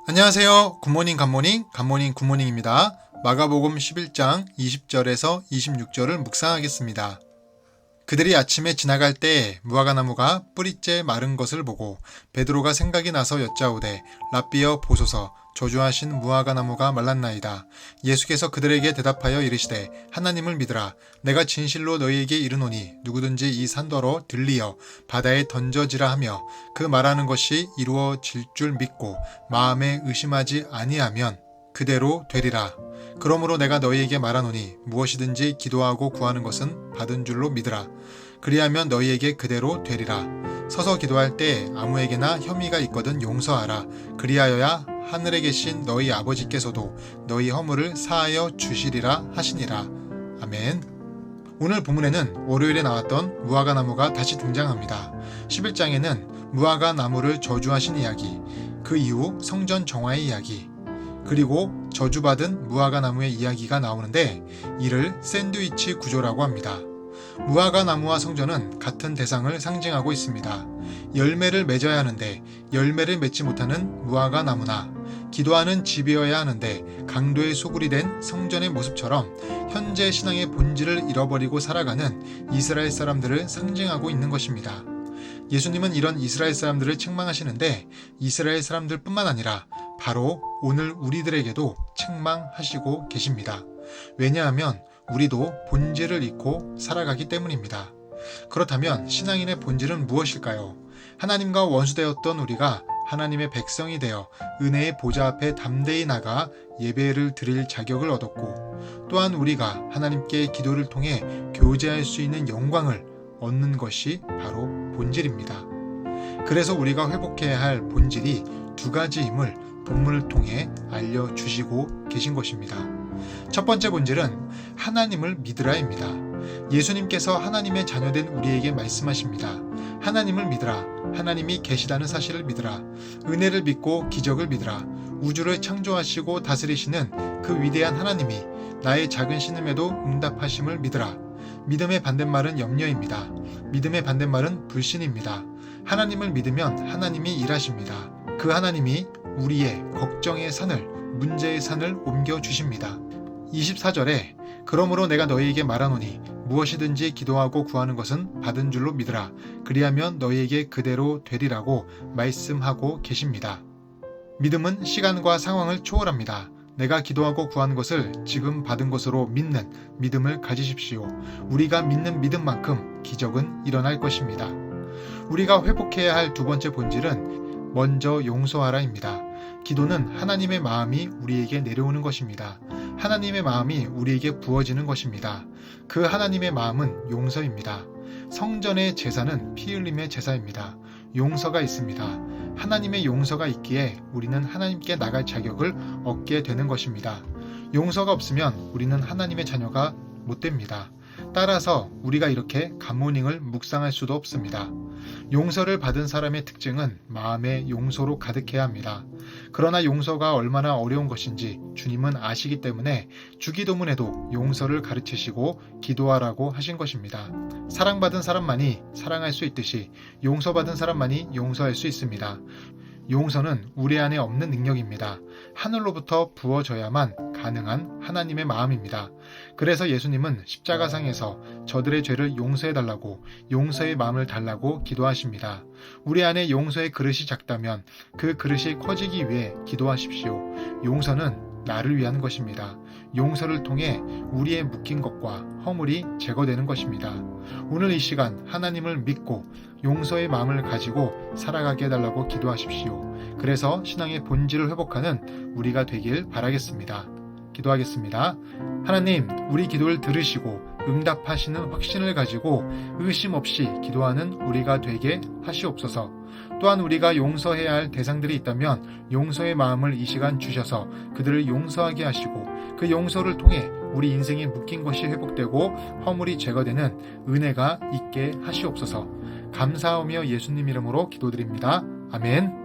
안녕하세요. 굿모닝 굿모닝 굿모닝입니다. 마가복음 11장 20절에서 26절을 묵상하겠습니다. 그들이 아침에 지나갈 때에 무화과나무가 뿌리째 마른 것을 보고 베드로가 생각이 나서 여짜오되 랍비여 보소서 저주하신 무화과나무가 말랐나이다. 예수께서 그들에게 대답하여 이르시되 하나님을 믿으라. 내가 진실로 너희에게 이르노니 누구든지 이 산더러 들리어 바다에 던져지라 하며 그 말하는 것이 이루어질 줄 믿고 마음에 의심하지 아니하면 그대로 되리라. 그러므로 내가 너희에게 말하노니 무엇이든지 기도하고 구하는 것은 받은 줄로 믿으라. 그리하면 너희에게 그대로 되리라. 서서 기도할 때 아무에게나 혐의가 있거든 용서하라. 그리하여야 하늘에 계신 너희 아버지께서도 너희 허물을 사하여 주시리라 하시니라. 아멘. 오늘 본문에는 월요일에 나왔던 무화과나무가 다시 등장합니다. 11장에는 무화과나무를 저주하신 이야기, 그 이후 성전 정화의 이야기, 그리고 저주받은 무화과나무의 이야기가 나오는데 이를 샌드위치 구조라고 합니다. 무화과나무와 성전은 같은 대상을 상징하고 있습니다. 열매를 맺어야 하는데 열매를 맺지 못하는 무화과나무나 기도하는 집이어야 하는데 강도의 소굴이 된 성전의 모습처럼 현재 신앙의 본질을 잃어버리고 살아가는 이스라엘 사람들을 상징하고 있는 것입니다. 예수님은 이런 이스라엘 사람들을 책망하시는데 이스라엘 사람들뿐만 아니라 바로 오늘 우리들에게도 책망하시고 계십니다. 왜냐하면 우리도 본질을 잃고 살아가기 때문입니다. 그렇다면 신앙인의 본질은 무엇일까요? 하나님과 원수되었던 우리가 하나님의 백성이 되어 은혜의 보좌 앞에 담대히 나가 예배를 드릴 자격을 얻었고 또한 우리가 하나님께 기도를 통해 교제할 수 있는 영광을 얻는 것이 바로 본질입니다. 그래서 우리가 회복해야 할 본질이 두 가지임을 본문을 통해 알려주시고 계신 것입니다. 첫 번째 본질은 하나님을 믿으라입니다. 예수님께서 하나님의 자녀된 우리에게 말씀하십니다. 하나님을 믿으라. 하나님이 계시다는 사실을 믿으라. 은혜를 믿고 기적을 믿으라. 우주를 창조하시고 다스리시는 그 위대한 하나님이 나의 작은 신음에도 응답하심을 믿으라. 믿음의 반대말은 염려입니다. 믿음의 반대말은 불신입니다. 하나님을 믿으면 하나님이 일하십니다. 그 하나님이 우리의 걱정의 산을, 문제의 산을 옮겨주십니다. 24절에 그러므로 내가 너희에게 말하노니 무엇이든지 기도하고 구하는 것은 받은 줄로 믿으라. 그리하면 너희에게 그대로 되리라고 말씀하고 계십니다. 믿음은 시간과 상황을 초월합니다. 내가 기도하고 구하는 것을 지금 받은 것으로 믿는 믿음을 가지십시오. 우리가 믿는 믿음만큼 기적은 일어날 것입니다. 우리가 회복해야 할 두 번째 본질은 먼저 용서하라입니다. 기도는 하나님의 마음이 우리에게 내려오는 것입니다. 하나님의 마음이 우리에게 부어지는 것입니다. 그 하나님의 마음은 용서입니다. 성전의 제사는 피 흘림의 제사입니다. 용서가 있습니다. 하나님의 용서가 있기에 우리는 하나님께 나갈 자격을 얻게 되는 것입니다. 용서가 없으면 우리는 하나님의 자녀가 못 됩니다. 따라서 우리가 이렇게 굿모닝을 묵상할 수도 없습니다. 용서를 받은 사람의 특징은 마음의 용서로 가득해야 합니다. 그러나 용서가 얼마나 어려운 것인지 주님은 아시기 때문에 주기도문에도 용서를 가르치시고 기도하라고 하신 것입니다. 사랑받은 사람만이 사랑할 수 있듯이 용서받은 사람만이 용서할 수 있습니다. 용서는 우리 안에 없는 능력입니다. 하늘로부터 부어져야만 가능한 하나님의 마음입니다. 그래서 예수님은 십자가상에서 저들의 죄를 용서해달라고 용서의 마음을 달라고 기도하십니다. 우리 안에 용서의 그릇이 작다면 그 그릇이 커지기 위해 기도하십시오. 용서는 나를 위한 것입니다. 용서를 통해 우리의 묶인 것과 허물이 제거되는 것입니다. 오늘 이 시간 하나님을 믿고 용서의 마음을 가지고 살아가게 해달라고 기도하십시오. 그래서 신앙의 본질을 회복하는 우리가 되길 바라겠습니다. 기도하겠습니다. 하나님, 우리 기도를 들으시고 응답하시는 확신을 가지고 의심 없이 기도하는 우리가 되게 하시옵소서. 또한 우리가 용서해야 할 대상들이 있다면 용서의 마음을 이 시간 주셔서 그들을 용서하게 하시고 그 용서를 통해 우리 인생에 묶인 것이 회복되고 허물이 제거되는 은혜가 있게 하시옵소서. 감사하며 예수님 이름으로 기도드립니다. 아멘.